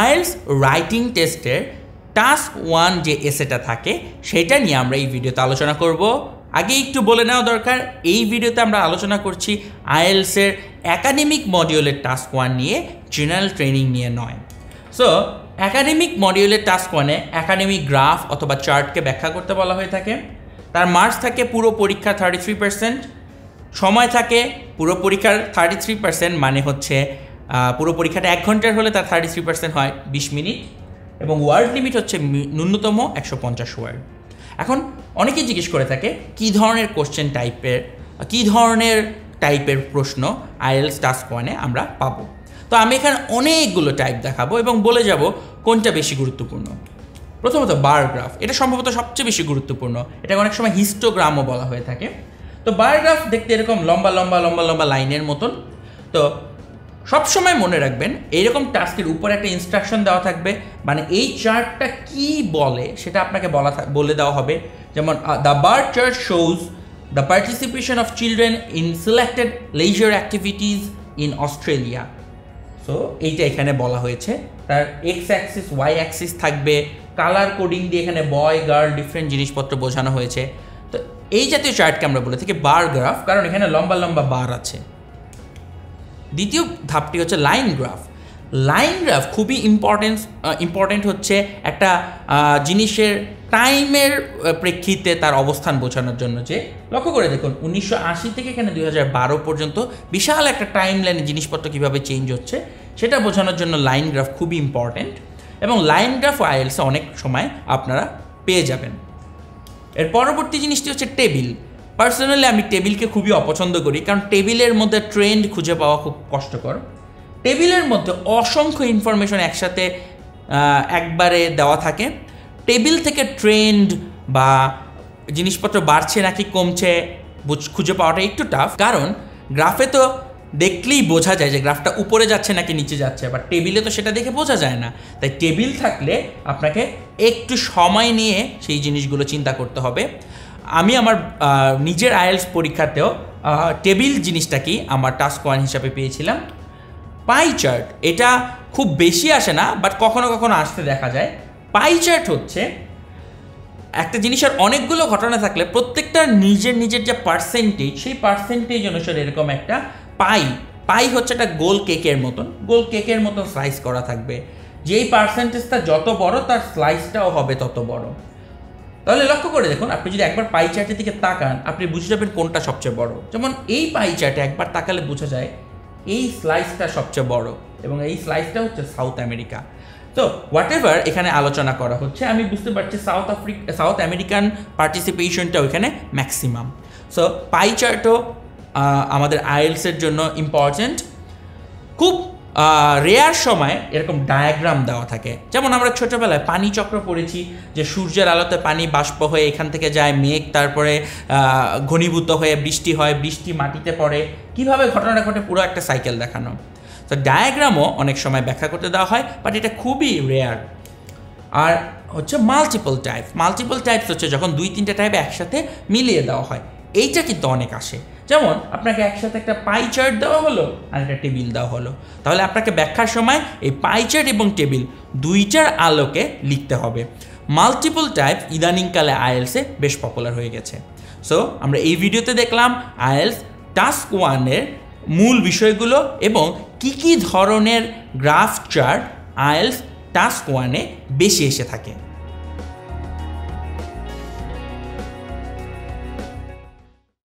IELTS writing টেস্টের task 1 যে এসেটা থাকে সেটা নিয়ে আমরা এই ভিডিওতে আলোচনা করব। আগে একটু বলে নেওয়া দরকার, এই ভিডিওতে আমরা আলোচনা করছি আইএলটিএসের একাডেমিক মডিউলের টাস্ক 1 নিয়ে, জেনারেল ট্রেনিং নিয়ে নয়। সো একাডেমিক মডিউলের টাস্ক 1-এ একাডেমিক গ্রাফ অথবা চার্টকে ব্যাখ্যা করতে বলা হয়ে থাকে। তার মার্কস থাকে পুরো পরীক্ষা 33%, সময় থাকে পুরো পরীক্ষার 33%, মানে হচ্ছে পুরো পরীক্ষাটা 1 ঘন্টার হলে তার 33% হয় 20 মিনিট, এবং ওয়ার্ড লিমিট হচ্ছে ন্যূনতম 150 ওয়ার্ড। এখন অনেকেই জিজ্ঞেস করে থাকে কী ধরনের কোশ্চেন টাইপের প্রশ্ন আইএলটিএস টাস্ক 1-এ আমরা পাবো। তো আমি এখানে অনেকগুলো টাইপ দেখাবো এবং বলে যাব কোনটা বেশি গুরুত্বপূর্ণ। প্রথমত বার গ্রাফ, এটা সম্ভবত সবচেয়ে বেশি গুরুত্বপূর্ণ, এটা অনেক সময় হিস্টোগ্রামও বলা হয়ে থাকে। তো বার গ্রাফ দেখতে এরকম লম্বা লম্বা লম্বা লম্বা লাইনের মতন। তো সবসময় মনে রাখবেন এইরকম টাস্কের উপরে একটা ইনস্ট্রাকশন দেওয়া থাকবে, মানে এই চার্টটা কি বলে সেটা আপনাকে বলে দেওয়া হবে। যেমন the bar chart shows the participation of children in selected leisure activities in Australia. So এইটা এখানে বলা হয়েছে। তার এক্স অ্যাক্সিস ওয়াই অ্যাক্সিস থাকবে, কালার কোডিং দিয়ে এখানে বয় গার্ল ডিফারেন্ট জিনিসপত্র বোঝানো হয়েছে। তো এই জাতীয় চার্টকে আমরা বলে থাকি বার গ্রাফ, কারণ এখানে লম্বা লম্বা বার আছে। দ্বিতীয় ধাপটি হচ্ছে লাইন গ্রাফ। লাইন গ্রাফ খুবই ইম্পর্টেন্ট হচ্ছে একটা জিনিসের টাইমের প্রেক্ষিতে তার অবস্থান বোঝানোর জন্য। যে লক্ষ্য করে দেখুন 1980 থেকে এখানে 2012 পর্যন্ত বিশাল একটা টাইম লাইনে জিনিসপত্র কীভাবে চেঞ্জ হচ্ছে সেটা বোঝানোর জন্য লাইন গ্রাফ খুবই ইম্পর্টেন্ট, এবং লাইন গ্রাফ আইএলটিএসে অনেক সময় আপনারা পেয়ে যাবেন। এর পরবর্তী জিনিসটি হচ্ছে টেবিল। পার্সোনালি আমি টেবিলকে খুবই অপছন্দ করি, কারণ টেবিলের মধ্যে ট্রেন্ড খুঁজে পাওয়া খুব কষ্টকর। টেবিলের মধ্যে অসংখ্য ইনফরমেশন একসাথে একবারে দেওয়া থাকে। টেবিল থেকে ট্রেন্ড বা জিনিসপত্র বাড়ছে নাকি কমছে খুঁজে পাওয়াটা একটু টাফ, কারণ গ্রাফে তো দেখলেই বোঝা যায় যে গ্রাফটা উপরে যাচ্ছে নাকি নিচে যাচ্ছে, বাট টেবিলে তো সেটা দেখে বোঝা যায় না। তাই টেবিল থাকলে আপনাকে একটু সময় নিয়ে সেই জিনিসগুলো চিন্তা করতে হবে। আমি আমার নিজের আইএলটিএস পরীক্ষাতেও টেবিল জিনিসটা কি আমার টাস্ক 1 হিসাবে পেয়েছিলাম। পাই চার্ট, এটা খুব বেশি আসে না, বাট কখনো কখনো আসতে দেখা যায়। পাই চার্ট হচ্ছে একটা জিনিসের অনেকগুলো ঘটনা থাকলে প্রত্যেকটার নিজের যে পার্সেন্টেজ, সেই পার্সেন্টেজ অনুসারে এরকম একটা পাই হচ্ছে একটা গোল কেকের মতন স্লাইস করা থাকবে। যেই পার্সেন্টেজটা যত বড় তার স্লাইসটাও হবে তত বড়। তাহলে লক্ষ্য করে দেখুন, আপনি যদি একবার পাই চার্টের দিকে তাকান আপনি বুঝে যাবেন কোনটা সবচেয়ে বড়। যেমন এই পাই চার্টে একবার তাকালে বোঝা যায় এই স্লাইসটা সবচেয়ে বড়, এবং এই স্লাইসটা হচ্ছে সাউথ আমেরিকা। তো হোয়াট এভার এখানে আলোচনা করা হচ্ছে, আমি বুঝতে পারছি সাউথ আমেরিকান পার্টিসিপেশনটা ওইখানে ম্যাক্সিমাম। সো পাই চার্টও আমাদের আইএলটিএসের জন্য ইম্পর্টেন্ট। খুব রেয়ার সময় এরকম ডায়াগ্রাম দেওয়া থাকে। যেমন আমরা ছোটোবেলায় পানি চক্র পড়েছি, যে সূর্যের আলোতে পানি বাষ্প হয়ে এখান থেকে যায় মেঘ, তারপরে ঘনীভূত হয়ে বৃষ্টি হয়, বৃষ্টি মাটিতে পড়ে, কিভাবে ঘটনাটা ঘটে পুরো একটা সাইকেল দেখানো। তো ডায়াগ্রামও অনেক সময় ব্যাখ্যা করতে দেওয়া হয়, বাট এটা খুবই রেয়ার। আর হচ্ছে মাল্টিপল টাইপস হচ্ছে যখন 2-3টা টাইপ একসাথে মিলিয়ে দেওয়া হয়, এইটা কিন্তু অনেক আসে। যেমন আপনাকে একসাথে একটা পাই চার্ট দেওয়া হলো আর একটা টেবিল দেওয়া হলো, তাহলে আপনাকে ব্যাখ্যার সময় এই পাই চার্ট এবং টেবিল দুইটার আলোকে লিখতে হবে। মাল্টিপল টাইপ ইদানিংকালে আইএলটিএসে বেশ পপুলার হয়ে গেছে। সো আমরা এই ভিডিওতে দেখলাম আইএলটিএস টাস্ক 1-এর মূল বিষয়গুলো এবং কি ধরনের গ্রাফ চার্ট আইএলটিএস টাস্ক 1-এ বেশি এসে থাকে।